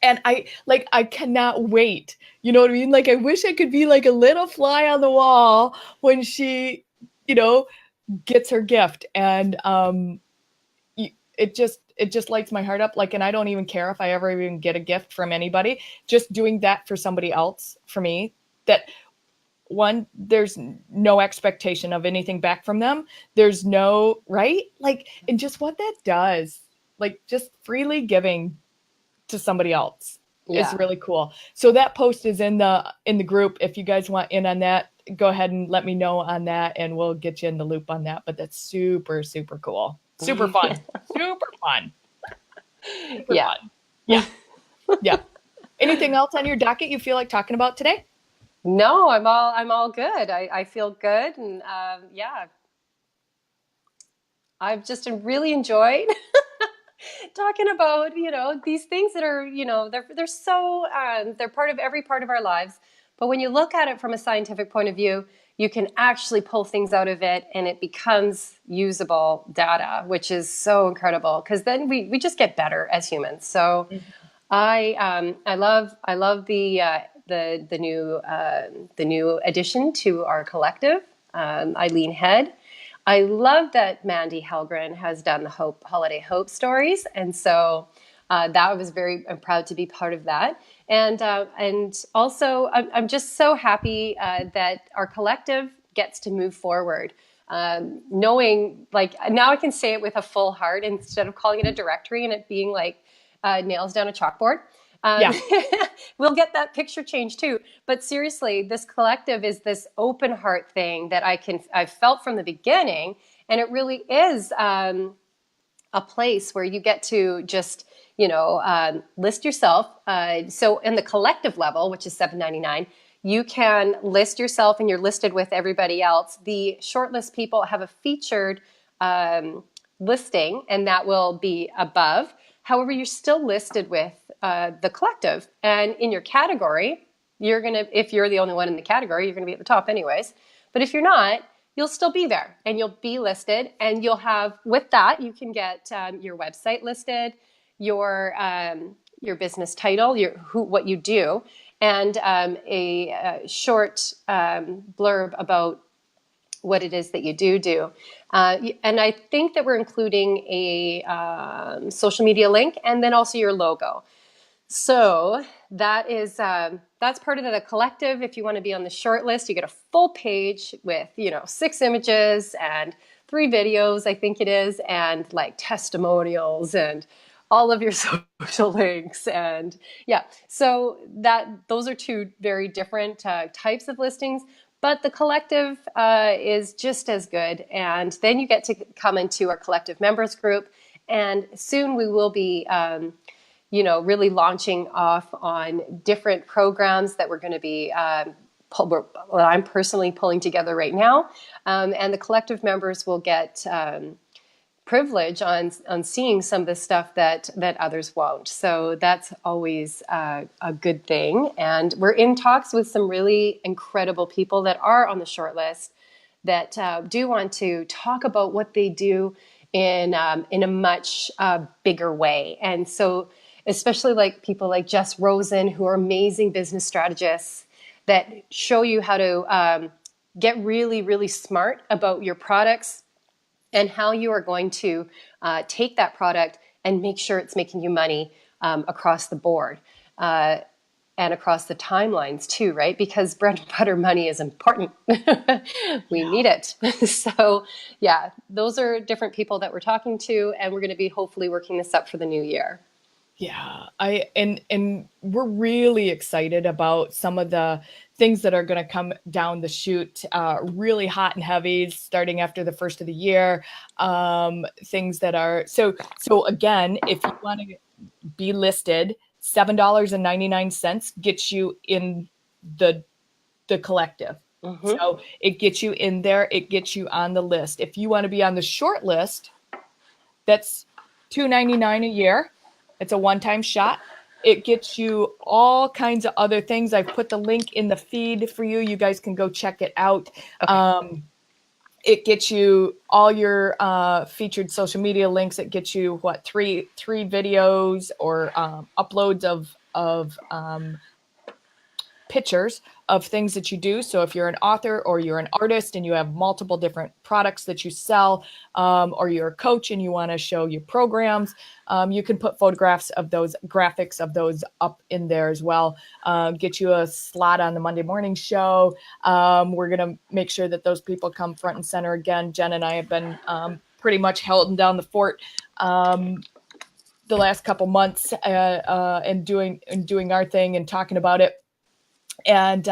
And I cannot wait. You know what I mean? Like I wish I could be like a little fly on the wall when she, you know, gets her gift. And it just lights my heart up. Like, and I don't even care if I ever even get a gift from anybody. Just doing that for somebody else, for me, that one, there's no expectation of anything back from them. There's no, right? Like, and just what that does, like just freely giving to somebody else is
Yeah.
really cool. So that post is in the group. If you guys want in on that, go ahead and let me know on that and we'll get you in the loop on that. But that's super, super cool. Super fun. Super fun. Super
Yeah.
fun. Yeah. Yeah. Anything else on your docket you feel like talking about today?
No, I'm all good. I feel good, and yeah, I've just really enjoyed talking about these things that are they're so they're part of every part of our lives. But when you look at it from a scientific point of view, you can actually pull things out of it, and it becomes usable data, which is so incredible because then we just get better as humans. So I love the new addition to our collective, Eileen Head. I love that Mandy Helgren has done the Holiday Hope stories, and so that was I'm proud to be part of that. And also I'm just so happy that our collective gets to move forward. Knowing, like, now I can say it with a full heart instead of calling it a directory and it being like nails down a chalkboard.
Yeah.
We'll get that picture changed too. But seriously, this collective is this open heart thing that I've felt from the beginning, and it really is a place where you get to just list yourself. So in the collective level, which is $7.99, you can list yourself, and you're listed with everybody else. The shortlist people have a featured listing, and that will be above. However, you're still listed with the collective, and in your category, if you're the only one in the category, you're gonna be at the top anyways. But if you're not, you'll still be there, and you'll be listed, and you'll have, with that, you can get your website listed, your business title, what you do, and a short blurb about what it is that you do. And I think that we're including a social media link, and then also your logo. So that's part of the collective. If you want to be on the short list, you get a full page with 6 images and 3 videos, I think it is, and like testimonials and all of your social links. And yeah, so those are 2 very different types of listings. But the collective is just as good. And then you get to come into our collective members group. And soon we will be really launching off on different programs that we're going to be, I'm personally pulling together right now. And the collective members will get privilege on seeing some of the stuff that others won't. So that's always a good thing. And we're in talks with some really incredible people that are on the short list that do want to talk about what they do in a much bigger way. And so especially like people like Jess Rosen, who are amazing business strategists that show you how to get really, really smart about your products and how you are going to take that product and make sure it's making you money across the board and across the timelines too, right? Because bread and butter money is important. We need it. So yeah, those are different people that we're talking to, and we're going to be hopefully working this up for the new year.
Yeah, and we're really excited about some of the things that are going to come down the chute, really hot and heavy, starting after the first of the year. Things that are so again, if you want to be listed, $7.99 gets you in the collective.
Mm-hmm.
So it gets you in there. It gets you on the list. If you want to be on the short list, that's $2.99 a year. It's a one-time shot. It gets you all kinds of other things. I've put the link in the feed for you. You guys can go check it out. Okay. It gets you all your featured social media links. It gets you three videos or uploads of pictures of things that you do. So if you're an author or you're an artist and you have multiple different products that you sell, or you're a coach and you want to show your programs, you can put photographs of those, graphics of those up in there as well. Get you a slot on the Monday morning show. We're going to make sure that those people come front and center again. Jen and I have been pretty much holding down the fort the last couple months and doing our thing and talking about it. And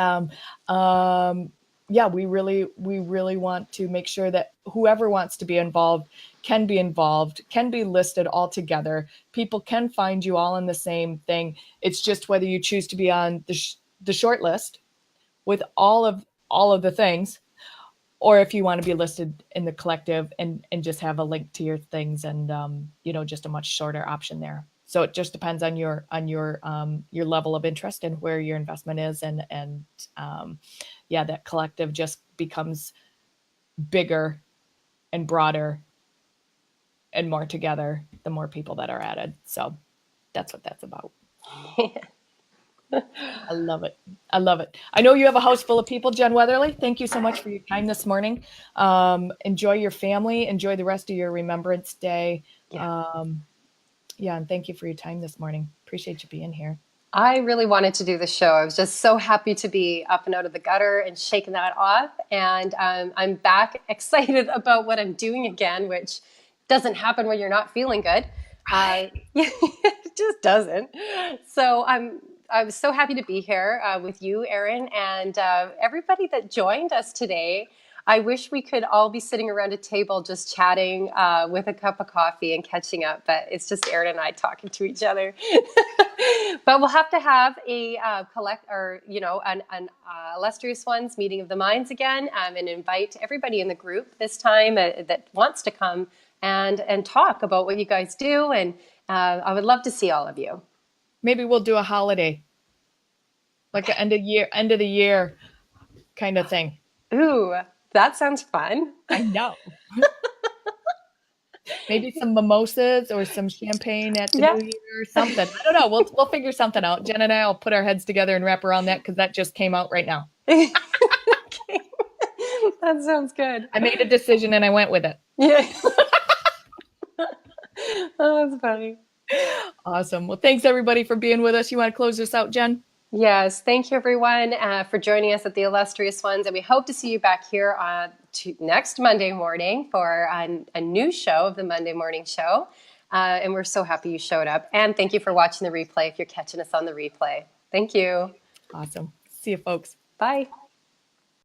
yeah, we really want to make sure that whoever wants to be involved, can be listed all together. People can find you all in the same thing. It's just whether you choose to be on the short list with all of the things, or if you want to be listed in the collective and just have a link to your things, and just a much shorter option there. So it just depends on your level of interest and where your investment is, and yeah, that collective just becomes bigger and broader and more together the more people that are added. So that's what that's about. I love it. I love it. I know you have a house full of people, Jen Weatherly. Thank you so much for your time this morning. Enjoy your family. Enjoy the rest of your Remembrance Day.
Yeah.
Yeah, and thank you for your time this morning. Appreciate you being here.
I really wanted to do the show. I was just so happy to be up and out of the gutter and shaking that off. And I'm back excited about what I'm doing again, which doesn't happen when you're not feeling good. It just doesn't. So I was so happy to be here with you, Erin, and everybody that joined us today. I wish we could all be sitting around a table just chatting with a cup of coffee and catching up, but it's just Erin and I talking to each other. But we'll have to have a an illustrious ones meeting of the minds again, and invite everybody in the group this time that wants to come and talk about what you guys do. And I would love to see all of you.
Maybe we'll do a holiday, like an end of the year kind of thing.
Ooh, that sounds fun.
I know. Maybe some mimosas or some champagne at the
Yeah.
New Year or something. I don't know. We'll figure something out. Jen and I will put our heads together and wrap around that, because that just came out right now.
Okay. That sounds good.
I made a decision and I went with it.
Yeah. Oh, that's funny.
Awesome. Well, thanks everybody for being with us. You want to close this out, Jen?
Yes, thank you everyone for joining us at the Illustrious Ones, and we hope to see you back here next Monday morning for a new show of the Monday Morning Show. And we're so happy you showed up, and thank you for watching the replay if you're catching us on the replay. Thank you.
Awesome. See you, folks.
Bye.